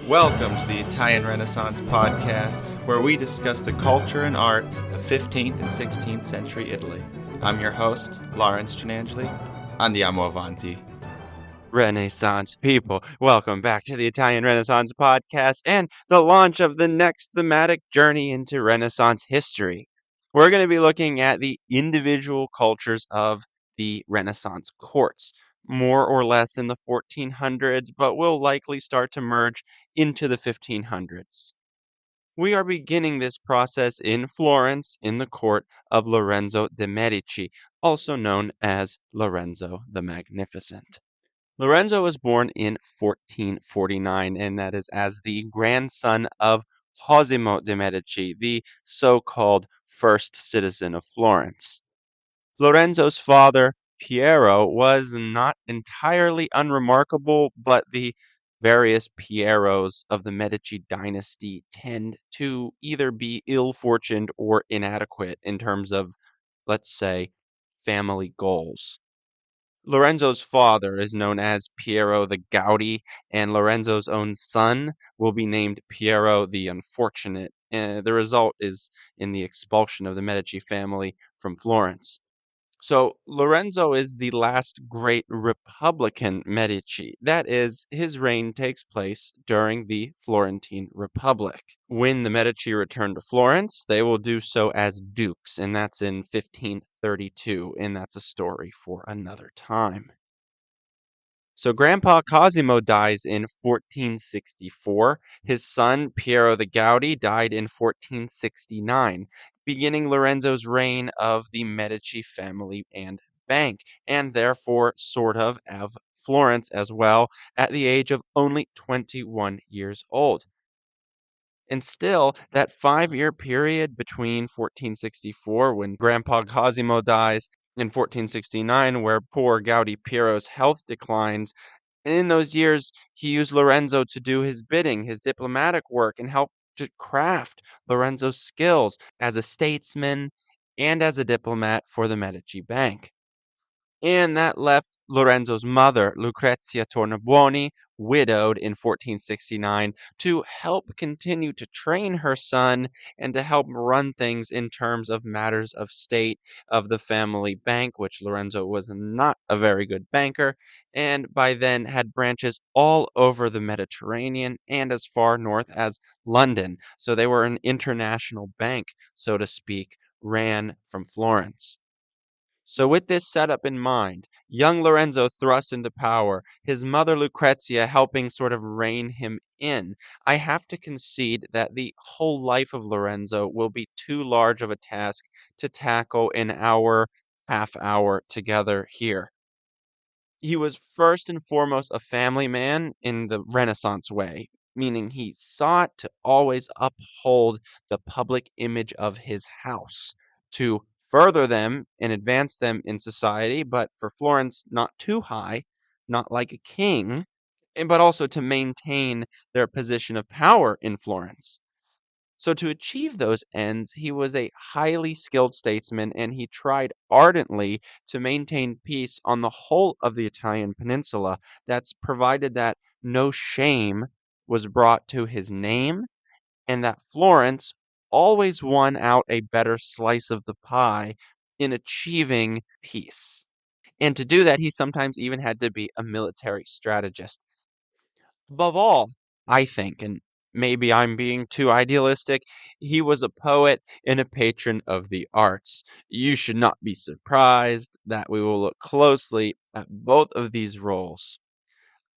Welcome to the Italian Renaissance podcast, where we discuss the culture and art of 15th and 16th century Italy. I'm your host, Lorenzo de Medici. Andiamo avanti. Renaissance people, welcome back to the Italian Renaissance podcast and the launch of the next thematic journey into Renaissance history. We're going to be looking at the individual cultures of the Renaissance courts, more or less in the 1400s, but will likely start to merge into the 1500s. We are beginning this process in Florence in the court of Lorenzo de Medici, also known as Lorenzo the Magnificent. Lorenzo was born in 1449, and that is as the grandson of Cosimo de' Medici, the so-called first citizen of Florence. Lorenzo's father, Piero, was not entirely unremarkable, but the various Pieros of the Medici dynasty tend to either be ill-fortuned or inadequate in terms of, let's say, family goals. Lorenzo's father is known as Piero the Gouty, and Lorenzo's own son will be named Piero the Unfortunate. The result is in the expulsion of the Medici family from Florence. So Lorenzo is the last great Republican Medici. That is, his reign takes place during the Florentine Republic. When the Medici return to Florence, they will do so as dukes, and that's in 1532, and that's a story for another time. So Grandpa Cosimo dies in 1464. His son, Piero the Gouty, died in 1469, beginning Lorenzo's reign of the Medici family and bank, and therefore sort of Florence as well, at the age of only 21 years old. And still, that 5-year period between 1464, when Grandpa Cosimo dies, and 1469, where poor Gouty Piero's health declines, and in those years, he used Lorenzo to do his bidding, his diplomatic work, and help to craft Lorenzo's skills as a statesman and as a diplomat for the Medici Bank. And that left Lorenzo's mother, Lucrezia Tornabuoni, widowed in 1469, to help continue to train her son and to help run things in terms of matters of state of the family bank, which Lorenzo was not a very good banker, and by then had branches all over the Mediterranean and as far north as London. So they were an international bank, so to speak, ran from Florence. So with this setup in mind, young Lorenzo thrust into power, his mother Lucrezia helping sort of rein him in. I have to concede that the whole life of Lorenzo will be too large of a task to tackle in our half hour together here. He was first and foremost a family man in the Renaissance way, meaning he sought to always uphold the public image of his house, to further them and advance them in society, but for Florence, not too high, not like a king, but also to maintain their position of power in Florence. So, to achieve those ends, he was a highly skilled statesman and he tried ardently to maintain peace on the whole of the Italian peninsula. That's provided that no shame was brought to his name and that Florence always won out a better slice of the pie in achieving peace. And to do that, he sometimes even had to be a military strategist. Above all, I think, and maybe I'm being too idealistic, he was a poet and a patron of the arts. You should not be surprised that we will look closely at both of these roles.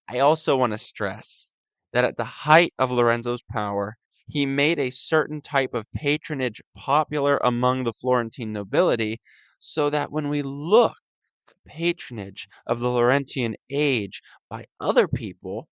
I also want to stress that at the height of Lorenzo's power, he made a certain type of patronage popular among the Florentine nobility, so that when we look at patronage of the Laurentian age by other people,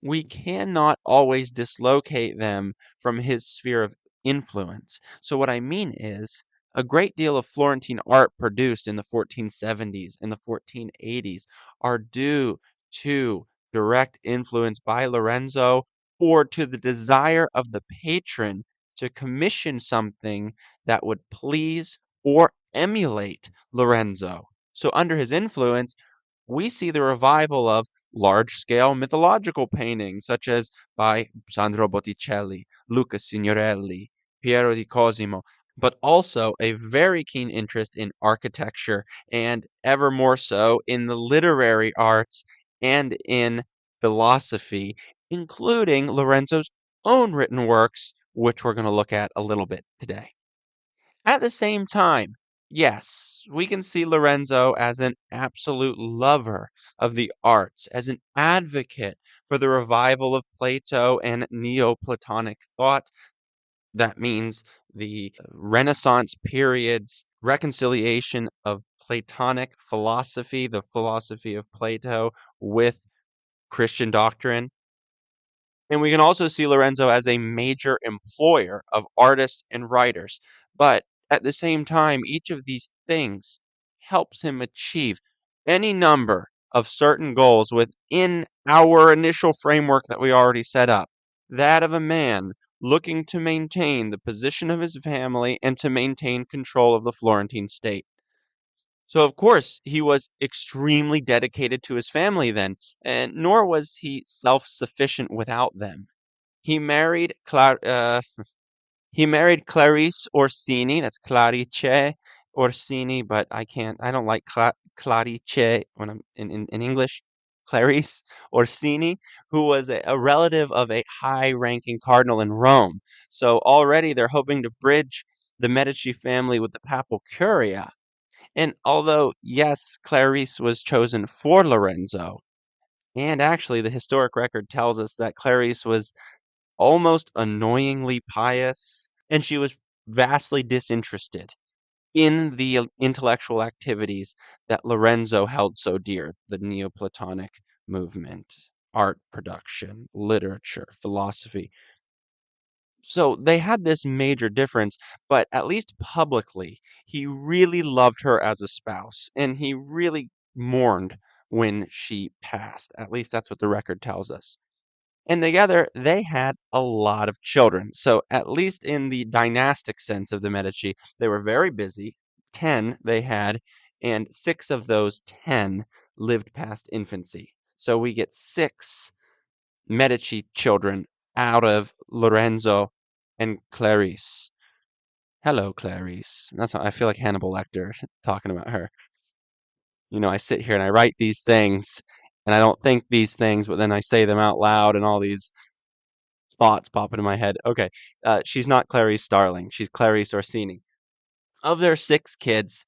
we cannot always dislocate them from his sphere of influence. So, what I mean is, a great deal of Florentine art produced in the 1470s and the 1480s are due to direct influence by Lorenzo or to the desire of the patron to commission something that would please or emulate Lorenzo. So, under his influence, we see the revival of large-scale mythological paintings, such as by Sandro Botticelli, Luca Signorelli, Piero di Cosimo, but also a very keen interest in architecture and ever more so in the literary arts and in philosophy, including Lorenzo's own written works, which we're going to look at a little bit today. At the same time, yes, we can see Lorenzo as an absolute lover of the arts, as an advocate for the revival of Plato and Neoplatonic thought. That means the Renaissance period's reconciliation of Platonic philosophy, the philosophy of Plato, with Christian doctrine. And we can also see Lorenzo as a major employer of artists and writers. But at the same time, each of these things helps him achieve any number of certain goals within our initial framework that we already set up. That of a man looking to maintain the position of his family and to maintain control of the Florentine state. So, of course, he was extremely dedicated to his family then, and nor was he self-sufficient without them. He married he married Clarice Orsini. That's Clarice Orsini, but I don't like Clarice when I'm in English. Clarice Orsini, who was a relative of a high-ranking cardinal in Rome. So already they're hoping to bridge the Medici family with the papal curia. And although, yes, Clarice was chosen for Lorenzo, and actually the historic record tells us that Clarice was almost annoyingly pious, and she was vastly disinterested in the intellectual activities that Lorenzo held so dear, the Neoplatonic movement, art production, literature, philosophy. So they had this major difference, but at least publicly, he really loved her as a spouse, and he really mourned when she passed. At least that's what the record tells us. And together, they had a lot of children. So, at least in the dynastic sense of the Medici, they were very busy. 10 they had, and 6 of those 10 lived past infancy. So, we get 6 Medici children out of Lorenzo and Clarice. Hello, Clarice. That's how I feel like Hannibal Lecter talking about her. You know, I sit here and I write these things, and I don't think these things, but then I say them out loud, and all these thoughts pop into my head. Okay, she's not Clarice Starling. She's Clarice Orsini. Of their 6 kids,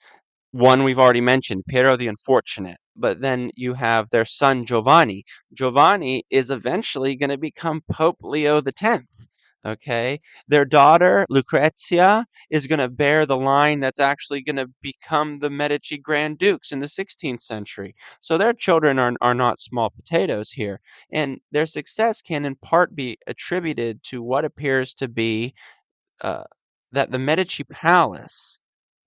one we've already mentioned, Piero the Unfortunate. But then you have their son Giovanni. Giovanni is eventually going to become Pope Leo X. Okay, their daughter Lucrezia is going to bear the line that's actually going to become the Medici Grand Dukes in the 16th century. So their children are not small potatoes here, and their success can in part be attributed to what appears to be uh, that the Medici Palace,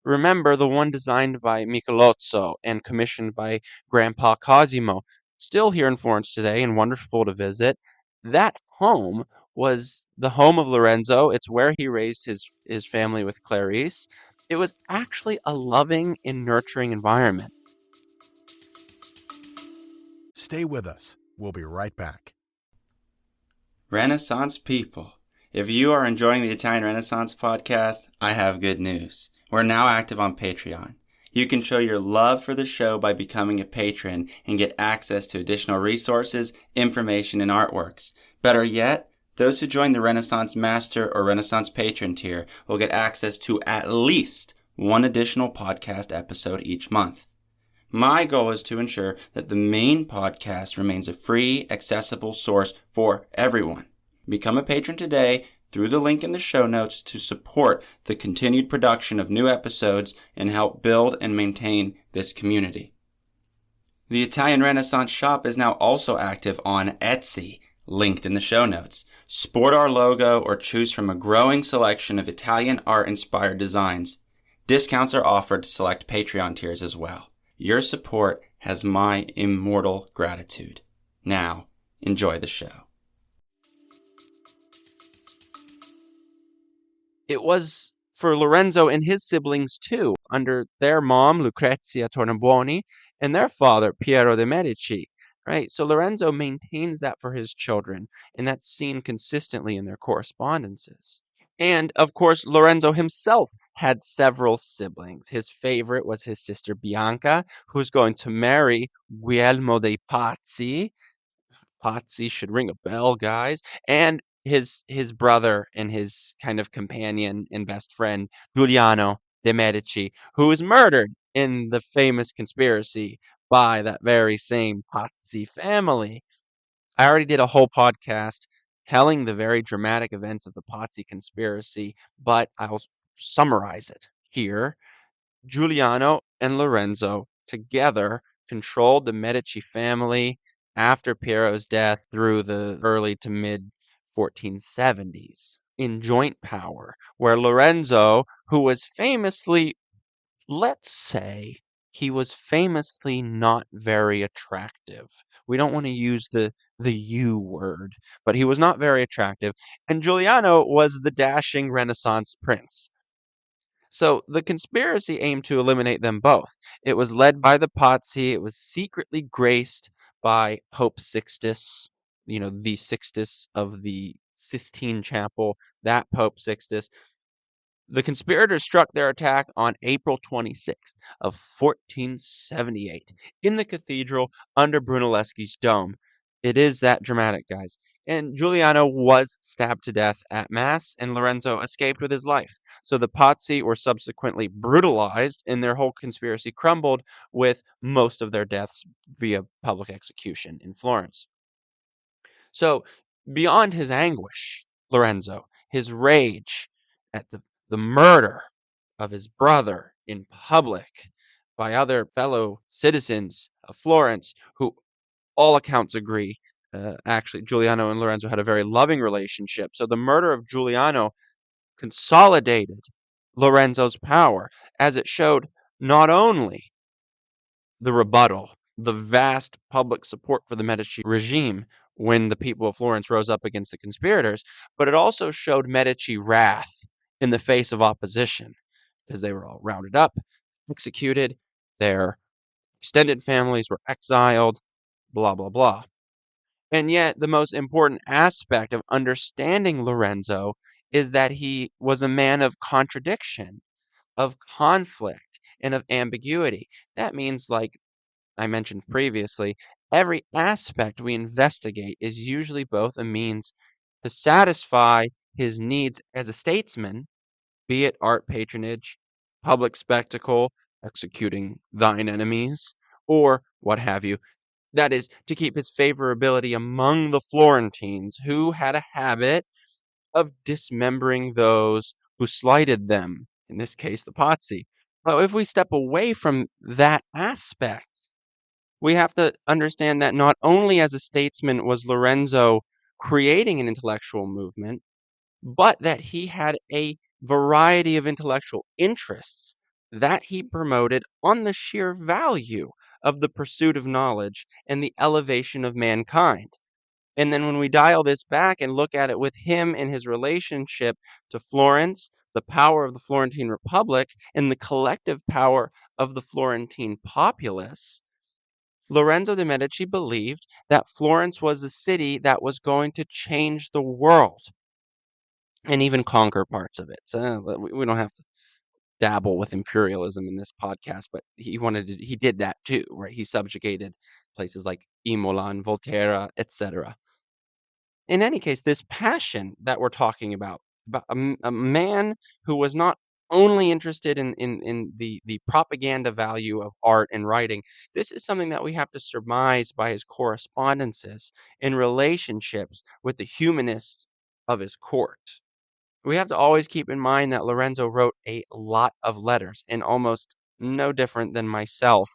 remember the one designed by Michelozzo and commissioned by Grandpa Cosimo, still here in Florence today and wonderful to visit. That home was the home of Lorenzo. It's where he raised his family with Clarice. It was actually a loving and nurturing environment. Stay with us. We'll be right back. Renaissance people, if you are enjoying the Italian Renaissance podcast, I have good news. We're now active on Patreon. You can show your love for the show by becoming a patron and get access to additional resources, information, and artworks. Better yet, those who join the Renaissance Master or Renaissance Patron tier will get access to at least one additional podcast episode each month. My goal is to ensure that the main podcast remains a free, accessible source for everyone. Become a patron today through the link in the show notes to support the continued production of new episodes and help build and maintain this community. The Italian Renaissance shop is now also active on Etsy, linked in the show notes. Sport our logo or choose from a growing selection of Italian art-inspired designs. Discounts are offered to select Patreon tiers as well. Your support has my immortal gratitude. Now, enjoy the show. It was for Lorenzo and his siblings too, under their mom, Lucrezia Tornabuoni, and their father, Piero de Medici. right? So Lorenzo maintains that for his children, and that's seen consistently in their correspondences. And of course, Lorenzo himself had several siblings. His favorite was his sister Bianca, who's going to marry Guglielmo dei Pazzi. Pazzi should ring a bell, guys. And his brother and his kind of companion and best friend, Giuliano de Medici, who was murdered in the famous conspiracy by that very same Pazzi family. I already did a whole podcast telling the very dramatic events of the Pazzi conspiracy, but I'll summarize it here. Giuliano and Lorenzo together controlled the Medici family after Piero's death through the early to mid 1470s in joint power, where Lorenzo, who was famously, let's say, he was famously not very attractive. We don't want to use the you word, but he was not very attractive, and Giuliano was the dashing Renaissance prince. So the conspiracy aimed to eliminate them both. It was led by the Pazzi. It was secretly graced by Pope Sixtus, the Sixtus of the Sistine Chapel, that Pope Sixtus. The conspirators struck their attack on April 26th of 1478 in the cathedral under Brunelleschi's dome. It is that dramatic, guys. And Giuliano was stabbed to death at Mass, and Lorenzo escaped with his life. So the Pazzi were subsequently brutalized, and their whole conspiracy crumbled with most of their deaths via public execution in Florence. So beyond his anguish, Lorenzo, his rage at the murder of his brother in public by other fellow citizens of Florence, who all accounts agree, actually, Giuliano and Lorenzo had a very loving relationship. So the murder of Giuliano consolidated Lorenzo's power, as it showed not only the rebuttal, the vast public support for the Medici regime when the people of Florence rose up against the conspirators, but it also showed Medici wrath in the face of opposition, because they were all rounded up, executed, their extended families were exiled, blah, blah, blah. And yet, the most important aspect of understanding Lorenzo is that he was a man of contradiction, of conflict, and of ambiguity. That means, like I mentioned previously, every aspect we investigate is usually both a means to satisfy his needs as a statesman, be it art patronage, public spectacle, executing thine enemies, or what have you. That is, to keep his favorability among the Florentines, who had a habit of dismembering those who slighted them, in this case, the Pazzi. But if we step away from that aspect, we have to understand that not only as a statesman was Lorenzo creating an intellectual movement, but that he had a variety of intellectual interests that he promoted on the sheer value of the pursuit of knowledge and the elevation of mankind. And then when we dial this back and look at it with him and his relationship to Florence, the power of the Florentine Republic, and the collective power of the Florentine populace, Lorenzo de Medici believed that Florence was a city that was going to change the world and even conquer parts of it. So we don't have to dabble with imperialism in this podcast, but he did that too, right? He subjugated places like Imola and Volterra, etc. In any case, this passion that we're talking about a man who was not only interested in the propaganda value of art and writing, this is something that we have to surmise by his correspondences and relationships with the humanists of his court. We have to always keep in mind that Lorenzo wrote a lot of letters, and almost no different than myself,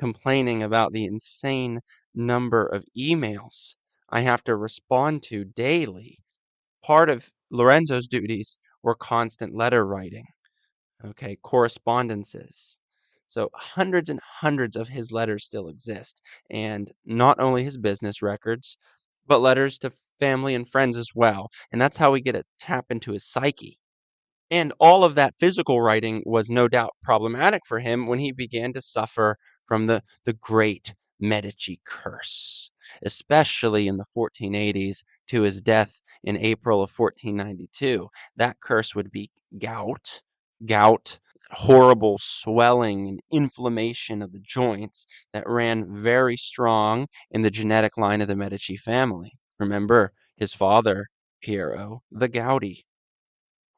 complaining about the insane number of emails I have to respond to daily. Part of Lorenzo's duties were constant letter writing, okay, correspondences. So hundreds and hundreds of his letters still exist, and not only his business records, but letters to family and friends as well. And that's how we get a tap into his psyche. And all of that physical writing was no doubt problematic for him when he began to suffer from the great Medici curse, especially in the 1480s to his death in April of 1492. That curse would be gout, horrible swelling and inflammation of the joints that ran very strong in the genetic line of the Medici family. Remember, his father, Piero the Gouty.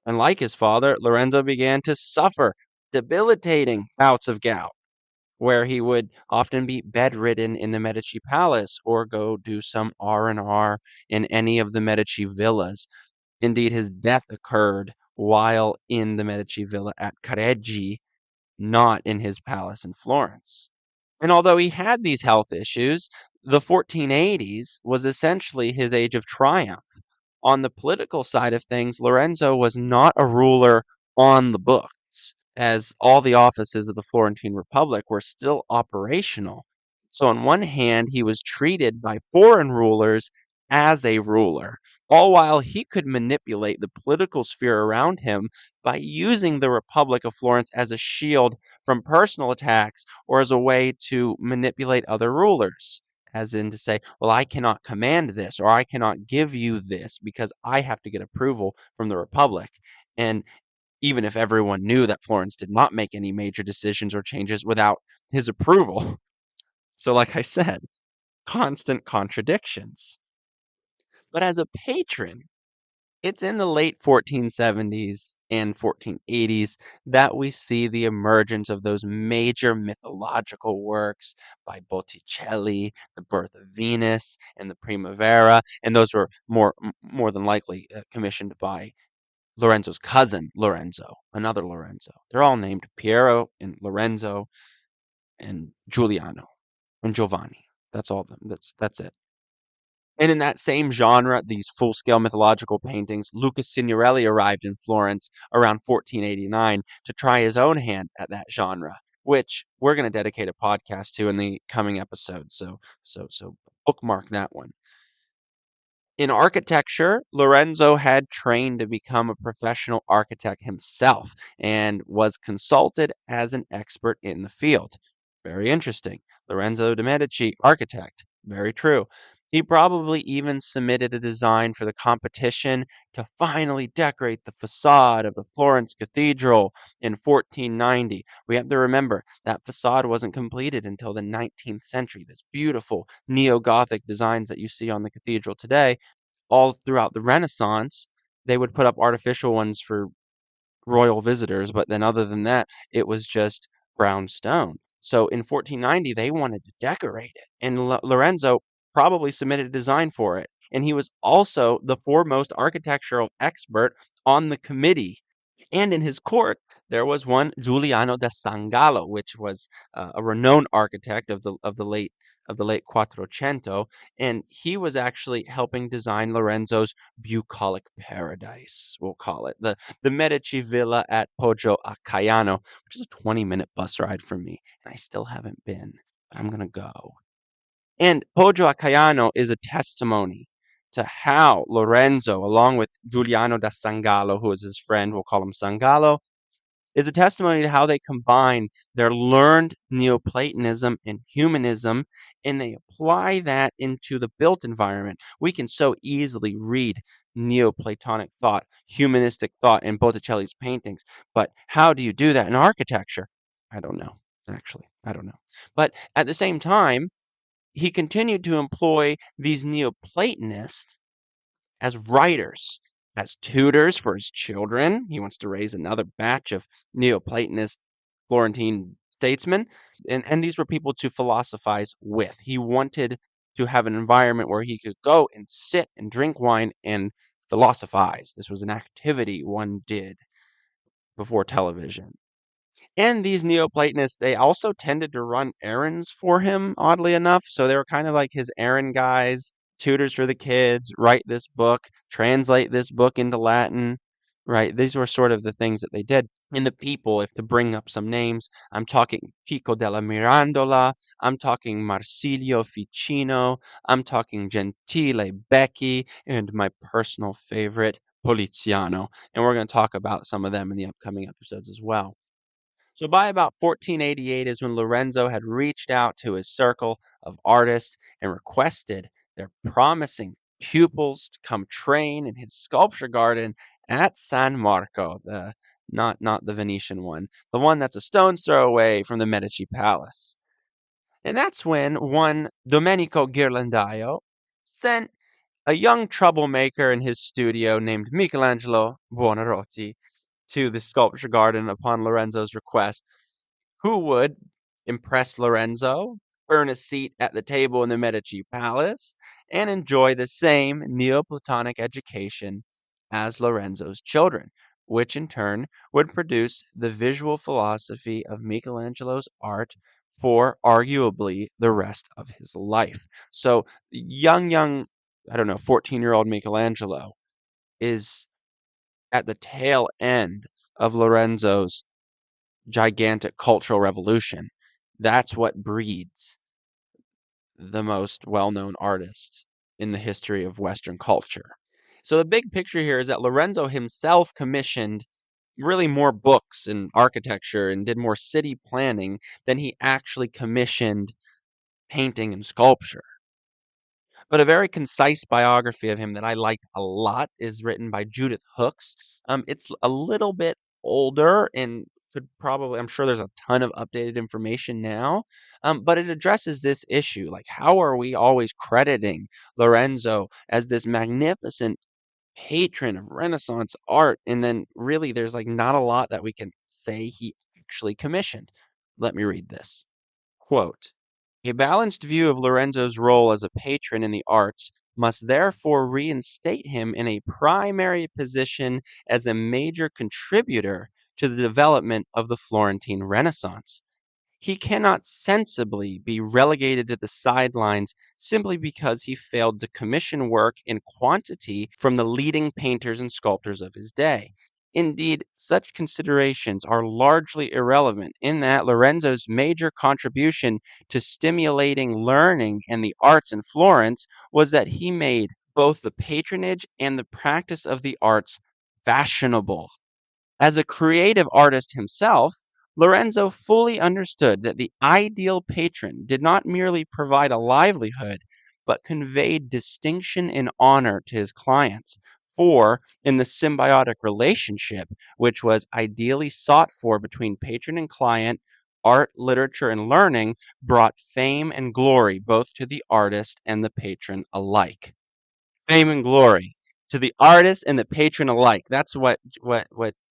And like his father, Lorenzo began to suffer debilitating bouts of gout, where he would often be bedridden in the Medici palace or go do some R&R in any of the Medici villas. Indeed, his death occurred while in the Medici villa at Careggi, not in his palace in Florence. And although he had these health issues, the 1480s was essentially his age of triumph. On the political side of things, Lorenzo was not a ruler on the books, as all the offices of the Florentine Republic were still operational. So, on one hand, he was treated by foreign rulers as a ruler, all while he could manipulate the political sphere around him by using the Republic of Florence as a shield from personal attacks or as a way to manipulate other rulers. As in to say, well, I cannot command this or I cannot give you this because I have to get approval from the Republic. And even if everyone knew that Florence did not make any major decisions or changes without his approval. So, like I said, constant contradictions. But as a patron, it's in the late 1470s and 1480s that we see the emergence of those major mythological works by Botticelli, The Birth of Venus, and The Primavera, and those were more than likely commissioned by Lorenzo's cousin, Lorenzo, another Lorenzo. They're all named Piero and Lorenzo and Giuliano and Giovanni. That's all of them. That's it. And in that same genre, these full-scale mythological paintings, Lucas Signorelli arrived in Florence around 1489 to try his own hand at that genre, which we're going to dedicate a podcast to in the coming episode. So bookmark that one. In architecture, Lorenzo had trained to become a professional architect himself and was consulted as an expert in the field. Very interesting. Lorenzo de Medici, architect. Very true. He probably even submitted a design for the competition to finally decorate the facade of the Florence Cathedral in 1490. We have to remember that facade wasn't completed until the 19th century. Those beautiful neo-Gothic designs that you see on the cathedral today, all throughout the Renaissance, they would put up artificial ones for royal visitors, but then other than that, it was just brown stone. So in 1490, they wanted to decorate it, and Lorenzo probably submitted a design for it. And he was also the foremost architectural expert on the committee. And in his court, there was one Giuliano da Sangallo, which was a renowned architect of the late Quattrocento, and he was actually helping design Lorenzo's bucolic paradise, we'll call it, the Medici Villa at Poggio a Caiano, which is a 20-minute bus ride from me, and I still haven't been, but I'm gonna go. And Poggio a Caiano is a testimony to how Lorenzo, along with Giuliano da Sangallo, who is his friend, we'll call him Sangallo, is a testimony to how they combine their learned Neoplatonism and humanism, and they apply that into the built environment. We can so easily read Neoplatonic thought, humanistic thought in Botticelli's paintings, but how do you do that in architecture? I don't know, actually. I don't know. But at the same time, he continued to employ these Neoplatonists as writers, as tutors for his children. He wants to raise another batch of Neoplatonist Florentine statesmen. And these were people to philosophize with. He wanted to have an environment where he could go and sit and drink wine and philosophize. This was an activity one did before television. And these Neoplatonists, they also tended to run errands for him, oddly enough. So they were kind of like his errand guys, tutors for the kids, write this book, translate this book into Latin, right? These were sort of the things that they did. And the people, if to bring up some names, I'm talking Pico della Mirandola, I'm talking Marsilio Ficino, I'm talking Gentile Becchi, and my personal favorite, Poliziano. And we're going to talk about some of them in the upcoming episodes as well. So by about 1488 is when Lorenzo had reached out to his circle of artists and requested their promising pupils to come train in his sculpture garden at San Marco, the not the Venetian one, the one that's a stone's throw away from the Medici Palace. And that's when one Domenico Ghirlandaio sent a young troublemaker in his studio named Michelangelo Buonarroti to the sculpture garden upon Lorenzo's request, who would impress Lorenzo, earn a seat at the table in the Medici Palace, and enjoy the same Neoplatonic education as Lorenzo's children, which in turn would produce the visual philosophy of Michelangelo's art for arguably the rest of his life. So young, I don't know, 14-year-old Michelangelo is at the tail end of Lorenzo's gigantic cultural revolution. That's what breeds the most well-known artist in the history of Western culture. So the big picture here is that Lorenzo himself commissioned really more books and architecture and did more city planning than he actually commissioned painting and sculpture. But a very concise biography of him that I liked a lot is written by Judith Hooks. It's a little bit older and could probably, I'm sure there's a ton of updated information now, but it addresses this issue. Like, how are we always crediting Lorenzo as this magnificent patron of Renaissance art? And then really there's like not a lot that we can say he actually commissioned. Let me read this. Quote, a balanced view of Lorenzo's role as a patron in the arts must therefore reinstate him in a primary position as a major contributor to the development of the Florentine Renaissance. He cannot sensibly be relegated to the sidelines simply because he failed to commission work in quantity from the leading painters and sculptors of his day. Indeed, such considerations are largely irrelevant in that Lorenzo's major contribution to stimulating learning and the arts in Florence was that he made both the patronage and the practice of the arts fashionable. As a creative artist himself, Lorenzo fully understood that the ideal patron did not merely provide a livelihood, but conveyed distinction and honor to his clients. For, in the symbiotic relationship, which was ideally sought for between patron and client, art, literature, and learning brought fame and glory both to the artist and the patron alike. Fame and glory to the artist and the patron alike. That's what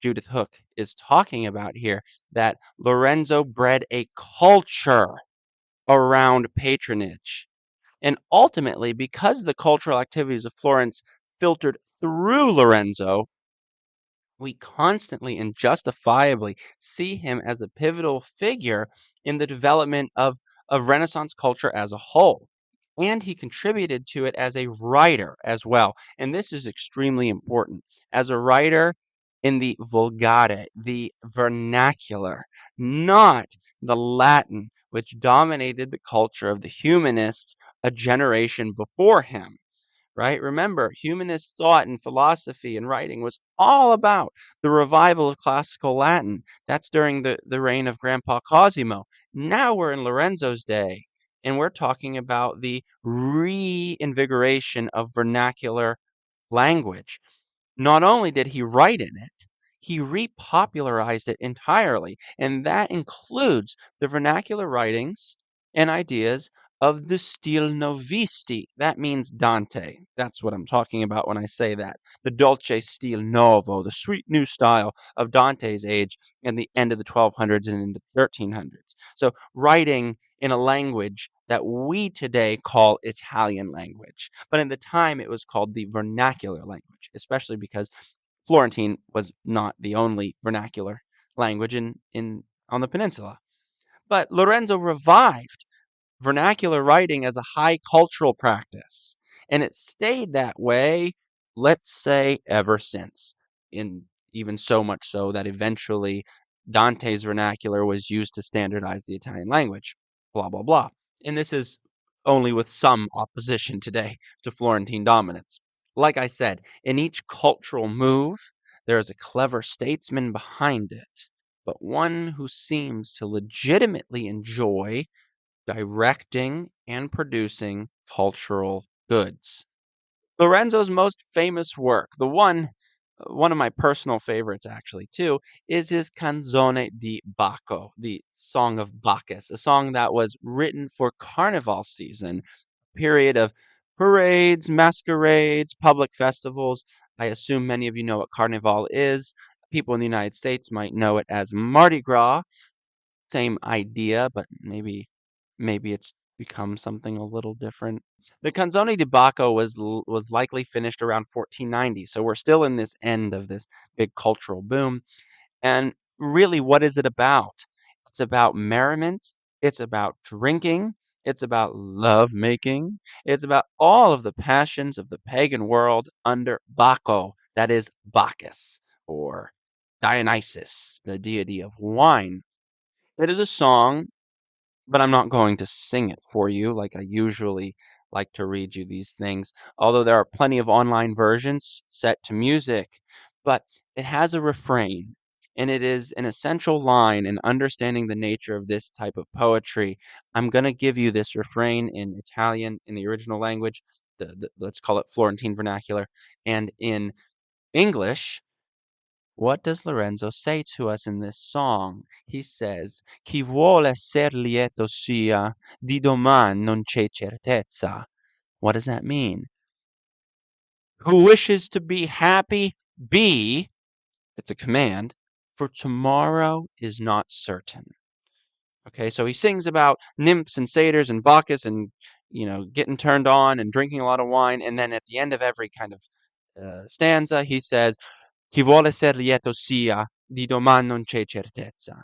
Judith Hook is talking about here, that Lorenzo bred a culture around patronage. And ultimately, because the cultural activities of Florence filtered through Lorenzo, we constantly and justifiably see him as a pivotal figure in the development of Renaissance culture as a whole. And he contributed to it as a writer as well. And this is extremely important. As a writer in the Vulgate, the vernacular, not the Latin, which dominated the culture of the humanists a generation before him. Right? Remember, humanist thought and philosophy and writing was all about the revival of classical Latin. That's during the reign of Grandpa Cosimo. Now we're in Lorenzo's day, and we're talking about the reinvigoration of vernacular language. Not only did he write in it, he repopularized it entirely, and that includes the vernacular writings and ideas of the stile novisti. That means Dante. That's what I'm talking about when I say that. The dolce stile novo, the sweet new style of Dante's age and the end of the 1200s and into the 1300s. So writing in a language that we today call Italian language. But in the time, it was called the vernacular language, especially because Florentine was not the only vernacular language on the peninsula. But Lorenzo revived vernacular writing as a high cultural practice, and it stayed that way, let's say, ever since. In even so much so that eventually Dante's vernacular was used to standardize the Italian language. Blah, blah, blah. And this is only with some opposition today to Florentine dominance. Like I said, in each cultural move, there is a clever statesman behind it. but one who seems to legitimately enjoy directing and producing cultural goods. Lorenzo's most famous work, one of my personal favorites actually too, is his Canzone di Bacco, the Song of Bacchus, a song that was written for Carnival season, a period of parades, masquerades, public festivals. I assume many of you know what Carnival is. People in the United States might know it as Mardi Gras. Same idea, but maybe it's become something a little different. The Canzone di Bacco was likely finished around 1490, so we're still in this end of this big cultural boom. And really, what is it about? It's about merriment, it's about drinking, it's about love making, it's about all of the passions of the pagan world under Baccho, that is Bacchus, or Dionysus, the deity of wine. It is a song, but I'm not going to sing it for you like I usually like to read you these things, although there are plenty of online versions set to music. But it has a refrain, and it is an essential line in understanding the nature of this type of poetry. I'm going to give you this refrain in Italian, in the original language, let's call it Florentine vernacular, and in English. What does Lorenzo say to us in this song? He says, Chi vuole esser lieto sia, di doman non c'è certezza. What does that mean? Who wishes to be happy, be, it's a command, for tomorrow is not certain. Okay, so he sings about nymphs and satyrs and Bacchus and, getting turned on and drinking a lot of wine. And then at the end of every kind of stanza, he says, Chi vuole ser lieto sia, di doman non c'è certezza.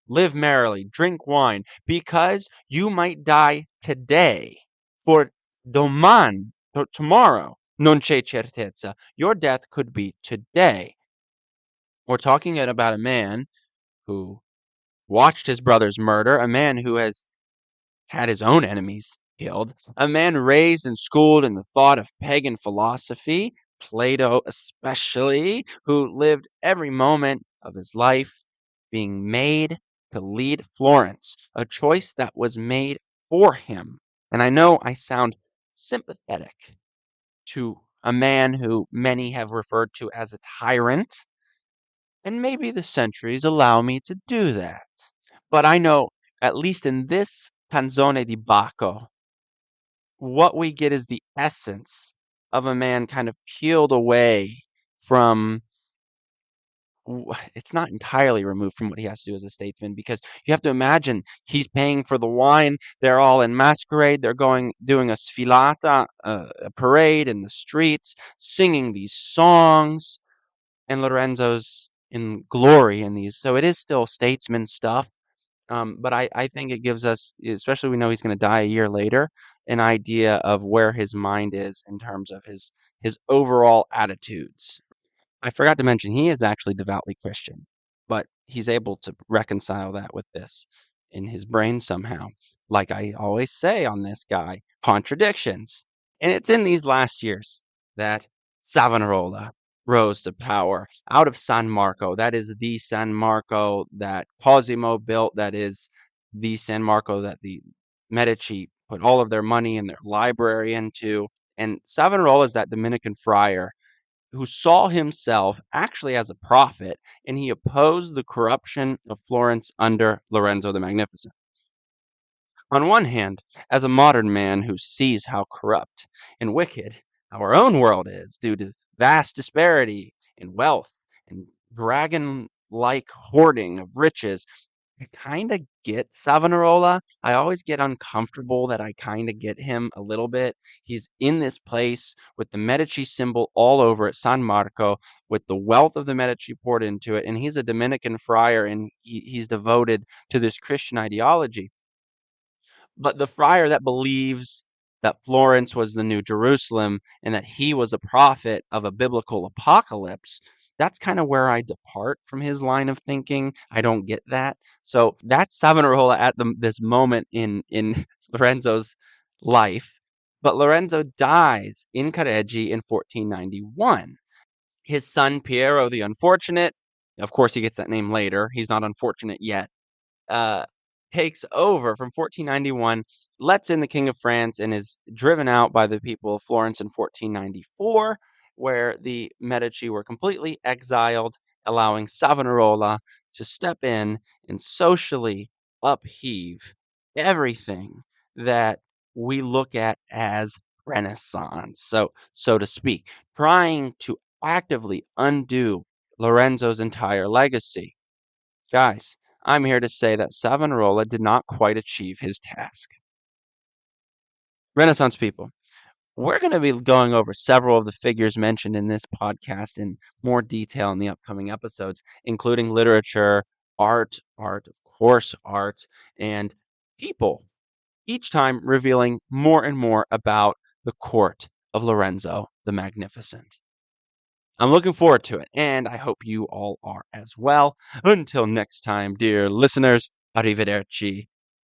Live merrily, drink wine, because you might die today. For doman, tomorrow, non c'è certezza. Your death could be today. We're talking about a man who watched his brother's murder, a man who has had his own enemies killed, a man raised and schooled in the thought of pagan philosophy, Plato especially, who lived every moment of his life being made to lead Florence, a choice that was made for him. And I know I sound sympathetic to a man who many have referred to as a tyrant, and maybe the centuries allow me to do that. But I know, at least in this Canzone di Bacco, what we get is the essence of a man kind of peeled away from. It's not entirely removed from what he has to do as a statesman, because you have to imagine he's paying for the wine. They're all in masquerade. They're doing a sfilata, a parade in the streets, singing these songs, and Lorenzo's in glory in these. So it is still statesman stuff. But I think it gives us, especially we know he's going to die a year later, an idea of where his mind is in terms of his overall attitudes. I forgot to mention he is actually devoutly Christian, but he's able to reconcile that with this in his brain somehow. Like I always say on this guy, contradictions. And it's in these last years that Savonarola rose to power out of San Marco. That is the San Marco that Cosimo built. That is the San Marco that the Medici put all of their money and their library into. And Savonarola is that Dominican friar who saw himself actually as a prophet, and he opposed the corruption of Florence under Lorenzo the Magnificent. On one hand, as a modern man who sees how corrupt and wicked our own world is due to vast disparity in wealth and dragon-like hoarding of riches, I kind of get Savonarola. I always get uncomfortable that I kind of get him a little bit. He's in this place with the Medici symbol all over it, San Marco, with the wealth of the Medici poured into it. And he's a Dominican friar, and he's devoted to this Christian ideology. But the friar that believes that Florence was the New Jerusalem and that he was a prophet of a biblical apocalypse, that's kind of where I depart from his line of thinking. I don't get that. So that's Savonarola at this moment in Lorenzo's life. But Lorenzo dies in Careggi in 1491. His son Piero the Unfortunate of course he gets that name later, he's not unfortunate yet, takes over from 1491, lets in the King of France, and is driven out by the people of Florence in 1494, where the Medici were completely exiled, allowing Savonarola to step in and socially upheave everything that we look at as Renaissance, so to speak, trying to actively undo Lorenzo's entire legacy. Guys, I'm here to say that Savonarola did not quite achieve his task. Renaissance people, we're going to be going over several of the figures mentioned in this podcast in more detail in the upcoming episodes, including literature, art, of course, art, and people, each time revealing more and more about the court of Lorenzo the Magnificent. I'm looking forward to it, and I hope you all are as well. Until next time, dear listeners, arrivederci.